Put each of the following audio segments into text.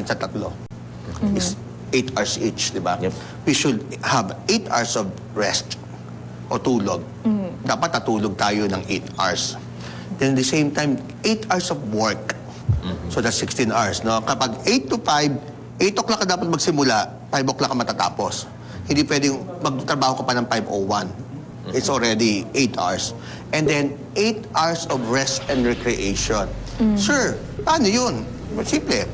natin sa tatlo is 8 hours each, di ba? Yep. We should have 8 hours of rest o tulog. Dapat natulog tayo ng 8 hours. Then at the same time, 8 hours of work. So that's 16 hours. No? Kapag 8 to 5, 8 o'clock ka dapat magsimula, 5 o'clock ka matatapos. Hindi pwedeng magtrabaho ka pa ng 5:01. It's already 8 hours. And then, 8 hours of rest and recreation. Sir, paano yun? Simple.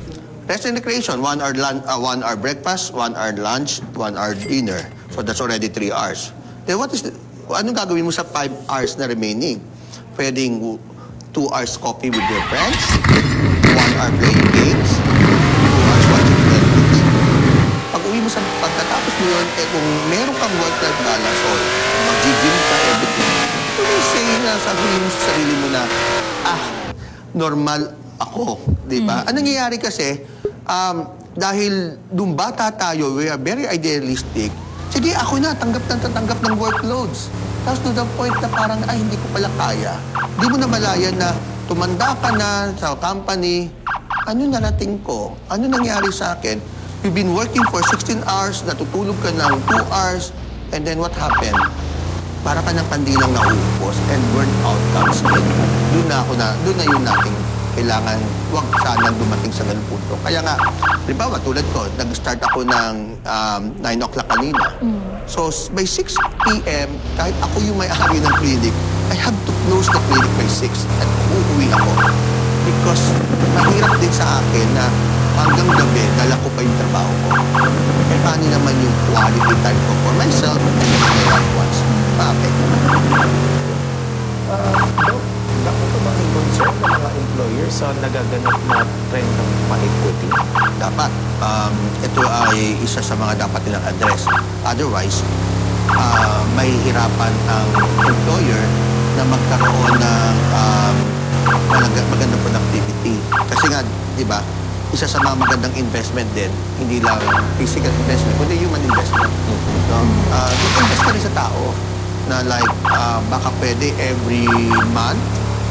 Rest and recreation, 1 hour, 1 hour breakfast, 1 hour lunch, 1 hour dinner. So that's already 3 hours. Then anong gagawin mo sa 5 hours na remaining? Pwedeng 2 hours coffee with your friends, 1 hour playing games, 2 hours watching Netflix. Pag uwi mo sa pagkatapos mo yun, kung meron kang work-life balance or mag-gym ka, everything, kung say na sabihin mo sa sarili mo na, normal ako, di ba? Anong nangyayari kasi, dahil nung bata tayo, we are very idealistic, sige, ako na, tanggap ng workloads. Tapos to the point na parang, hindi ko pala kaya. Di mo na malayan na tumanda ka na sa company, ano narating ko? Ano nangyari sa akin? You've been working for 16 hours, natutulog ka ng 2 hours, and then what happened? Para ka ng kandilang nauupos and burnout comes in. Doon na yun natin kailangan, huwag sanang dumating sa ganung punto. Kaya nga, di ba, tulad ko, nag-start ako ng 9 o'clock kanina. So, by 6 p.m., kahit ako yung may-ari ng clinic, I have to close the clinic by 6 at uuwi ako. Because mahirap din sa akin na hanggang gabi, dala ko pa yung trabaho ko. Eh, paano naman yung quality time ko for myself and my loved ones? Bakit? Bakit ito bang concern ng mga employers sa nagaganap na trend ng pa-equity? Dapat. Ito ay isa sa mga dapat nilang address. Otherwise, may hirapan ang employer na magkaroon ng magandang productivity. Kasi nga, di ba, isa sa mga magandang investment din, hindi lang physical investment, kundi human investment. So, invest ka rin sa tao na like, baka pwede every month,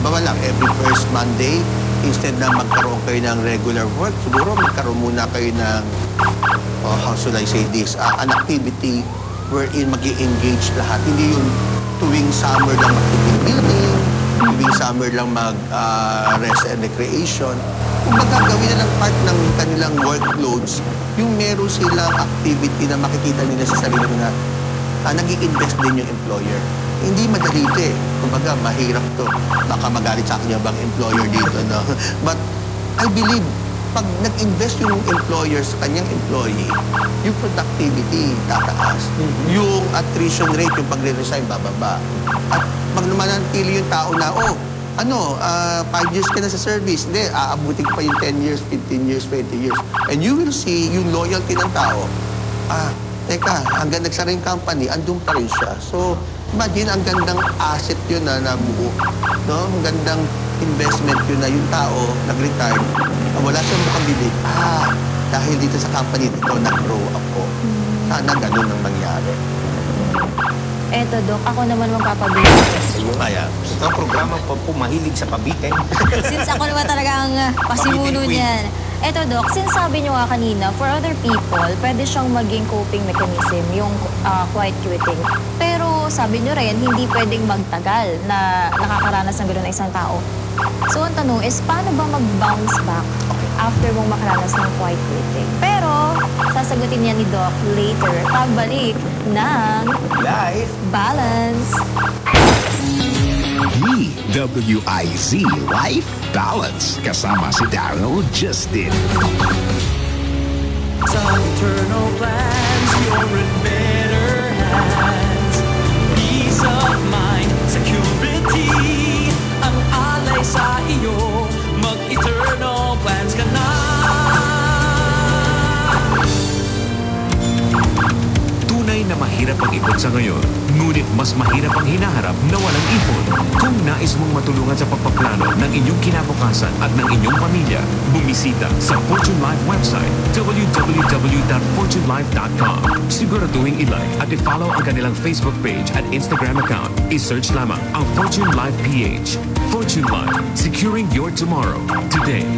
baka lang, every first Monday, instead na magkaroon kayo ng regular work, siguro magkaroon muna kayo ng, how should I say this, an activity wherein mag-i-engage lahat. Hindi yung tuwing summer lang mag-building, tuwing summer lang mag-rest and recreation. Kung magagawin na ng part ng kanilang workloads, yung meron silang activity na makikita nila sa sarili na nag-i-invest din yung employer. Hindi madali ito eh. Kumbaga, mahirap to. Baka magalit sa akin yung bang employer dito, no? But I believe, pag nag-invest yung employer sa kanyang employee, yung productivity tataas. Yung attrition rate, yung pagre-resign, bababa. At pag mananatili yung tao na, 5 years ka na sa service, hindi, aabutin ko pa yung 10 years, 15 years, 20 years. And you will see yung loyalty ng tao. Teka, hanggang nagsara yung company, andun pa rin siya. So, imagine, ang gandang asset yun na nabuo. No? Ang gandang investment yun na yung tao, nag-retire, wala siyang mukhang bibig. Dahil dito sa company dito, nag-grow ako. Sana ganun ang mangyari. Eto, Dok, ako naman magpapabilang question. Kaya, Ito ang programa pa po mahilig sa pabitin. Since ako naman talaga ang pasimuno niyan. Eto, Dok, since sabi niyo nga kanina, for other people, pwede siyang maging coping mechanism, yung quiet quitting. Pero sabi niyo rin, hindi pwedeng magtagal na nakakaranas ng gano'n na isang tao. So, ang tanong is, paano ba mag-bounce back after mong makaranas ng quiet quitting? Pero, sasagutin niya ni Doc later, pagbalik ng Life Balance. DWIZ Life Balance. Kasama si Daryl Justin. Some eternal plans, you're in better hands. Peace of mind, security, ang alay sa iyo. Mag-eternal plans ka na. Tunay na mahirap ang ipon sa ngayon, ngunit mas mahirap ang hinaharap na walang ipon. Kung nais mong matulungan sa pagpaplano ng inyong kinabukasan at ng inyong pamilya, bumisita sa Fortune Life website, www.fortunelife.com. Siguraduhin i-like at i-follow ang kanilang Facebook page at Instagram account. I-search lamang ang Fortune Life PH. Fortune Life, securing your tomorrow today.